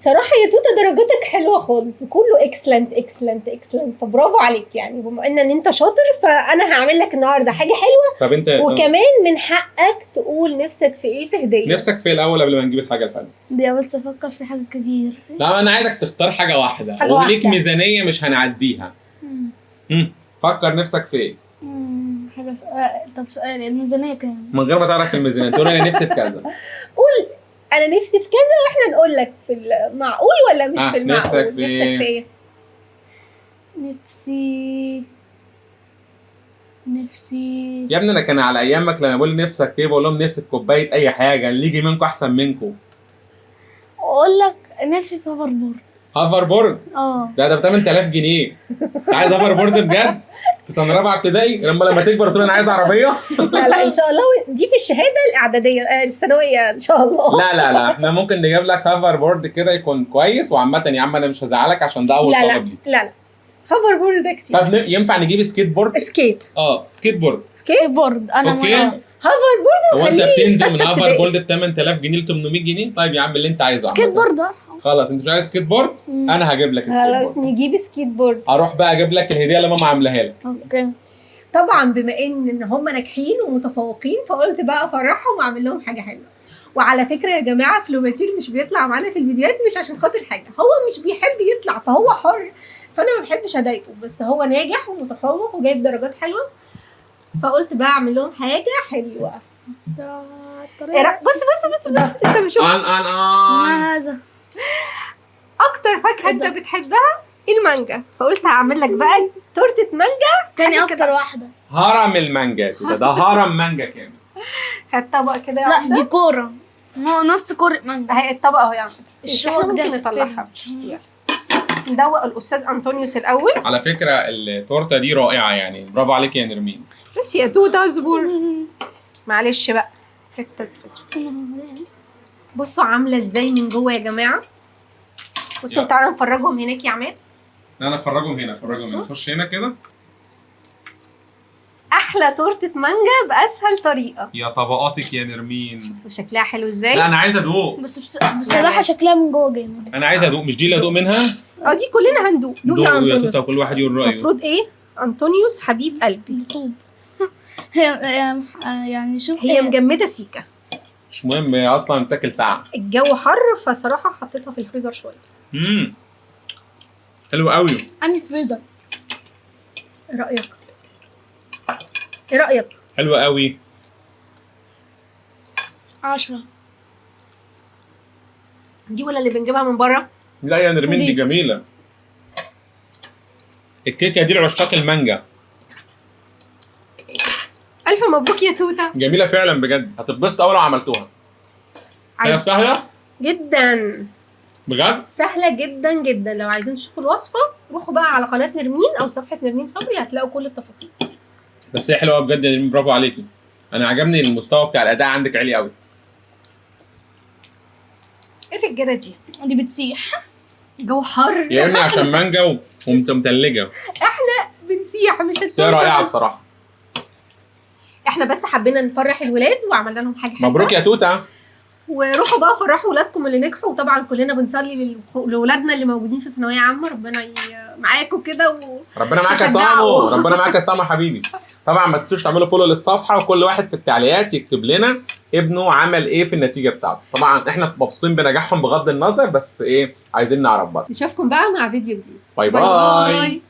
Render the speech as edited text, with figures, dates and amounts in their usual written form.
صراحه يا توته درجاتك حلوه خالص وكله اكسلنت اكسلنت اكسلنت، فبرافو عليك يعني. بما ان انت شاطر فانا هعمل لك النهارده حاجه حلوه. طب انت وكمان من حقك تقول نفسك في ايه في هديه. نفسك في الاول قبل ما نجيب الحاجه الحلوه؟ دي بس افكر في حاجه كتير. لا انا عايزك تختار حاجه واحده حاجة وليك واحدة. ميزانيه مش هنعديها. فكر نفسك في ايه حاجه طب سؤال، الميزانيه كام؟ من غير ما تعرف الميزانيه، تقول انا نفسي في كذا. قول انا نفسي في كذا واحنا نقول لك في المعقول ولا مش في المعقول. نفسك في نفسك في ايه؟ نفسي يا ابني انا كان على ايامك لما بقول نفسك في ايه بقول لهم نفسي في كوبايه اي حاجه اللي يجي منكم احسن منكم. اقول لك نفسي في هوفر بورد. هافر بورد ده ب 8000 جنيه. انت عايز هافر بورد بجد في سنه رابعه ابتدائي؟ لما تكبر تقول انا عايز عربيه. لا ان شاء الله دي في الشهاده الاعداديه الثانويه ان شاء الله. لا احنا ممكن نجيب لك هافر بورد كده يكون كويس. وعامه يا عم انا مش هزعلك عشان ده اول طلب ليك. لا هوفر بورد ده كتير. طب ينفع نجيب سكيت بورد؟ سكيت سكيت بورد. سكيت بورد انا اوكي. هوفر بورد هو انت وخليه بتنزل من ستة هافر ابتدائي. بورد ب 8000 جنيه ل 800 جنيه؟ طيب يا عم اللي انت عايزه. سكيت بورد خلاص انت مش عايز سكيت بورد؟ انا هجيب لك سكيت خلاص بورد. نجيب سكيت بورد. اروح بقى اجيب لك الهديه اللي ماما عاملاها لك. اوكي. طبعا بما ان هم ناجحين ومتفوقين فقلت بقى افرحهم واعمل لهم حاجه حلوه. وعلى فكره يا جماعه فلوماتير مش بيطلع معانا في الفيديوهات مش عشان خاطر حاجه، هو مش بيحب يطلع فهو حر، فانا ما بحبش اضايقه، بس هو ناجح ومتفوق وجايب درجات حلوه فقلت بقى اعمل لهم حاجه حلوه. بس بص انت مش هذا اكتر فاكهه انت بتحبها المانجا، فقلت هعمل لك بقى تورته مانجا. تاني اكتر واحده هرم المانجا كده، ده هرم مانجا كامل. هات طبق كده يا لا دي كوره، نص كوره مانجا. اهي الطبق اهو يا عم. الشوك ده نطلعها. ندوق الاستاذ انطونيوس الاول. على فكره التورته دي رائعه يعني، برافو عليك يا نرمين. بس يا توته اصبر معلش بقى. بصوا عامله ازاي من جوه يا جماعه. بصوا تعالوا نفرجهم هناك يا عماد. انا افرجهم هنا خش هنا كده. احلى تورته مانجا باسهل طريقه. يا طبقاتك يا نرمين. شفتوا شكلها حلو ازاي؟ لا انا عايز ادوق. بس بصراحه شكلها من جوه جامد. انا عايز ادوق، مش دي اللي ادوق منها؟ دي كلنا هندوق. دوق يا انطونيوس. كل واحد يقول رايه. المفروض ايه انطونيوس حبيب قلبي. طوب. هي يعني شوف هي مجمده سيكا. مش مهم، هي اصلا بتاكل ساعه. الجو حر فصراحه حطيتها في الفريزر شويه. حلو قوي. اني فريزر. ايه رايك؟ حلو قوي. 10. دي ولا اللي بنجيبها من بره؟ لا يا نرمين دي جميله. الكيكه دي لعشاق المانجا. الف مبروك يا توته. جميله فعلا بجد، هتتبسط اول ما عملتوها. هي سهله جدا بجد، سهله جدا جدا. لو عايزين تشوفوا الوصفه روحوا بقى على قناه نرمين او صفحه نرمين صبري هتلاقوا كل التفاصيل. بس هي حلوه بجد يا نرمين، برافو عليكي. انا عجبني المستوى بتاع الاداء عندك عالي قوي. ايه الرجاله دي بتسيح. جو حر يا ابني عشان مانجا ومتلجه. احنا بنسيح مش بس هي رائعه بصراحه. احنا بس حبينا نفرح الولاد وعملنا لهم حاجه حلوه. مبروك يا توته. وروحوا بقى فرحوا ولادكم اللي نجحوا. وطبعا كلنا بنصلي لاولادنا اللي موجودين في ثانويه عامه ربنا معاكم كده ربنا معاك يا سامو. ربنا معاك يا سامو حبيبي. طبعا ما تنسوش تعملوا فولو للصفحه وكل واحد في التعليقات يكتب لنا ابنه عمل ايه في النتيجه بتاعته. طبعا احنا مبسوطين بنجاحهم بغض النظر، بس ايه عايزين نعرف برضه. نشوفكم بقى مع فيديو جديد. باي باي.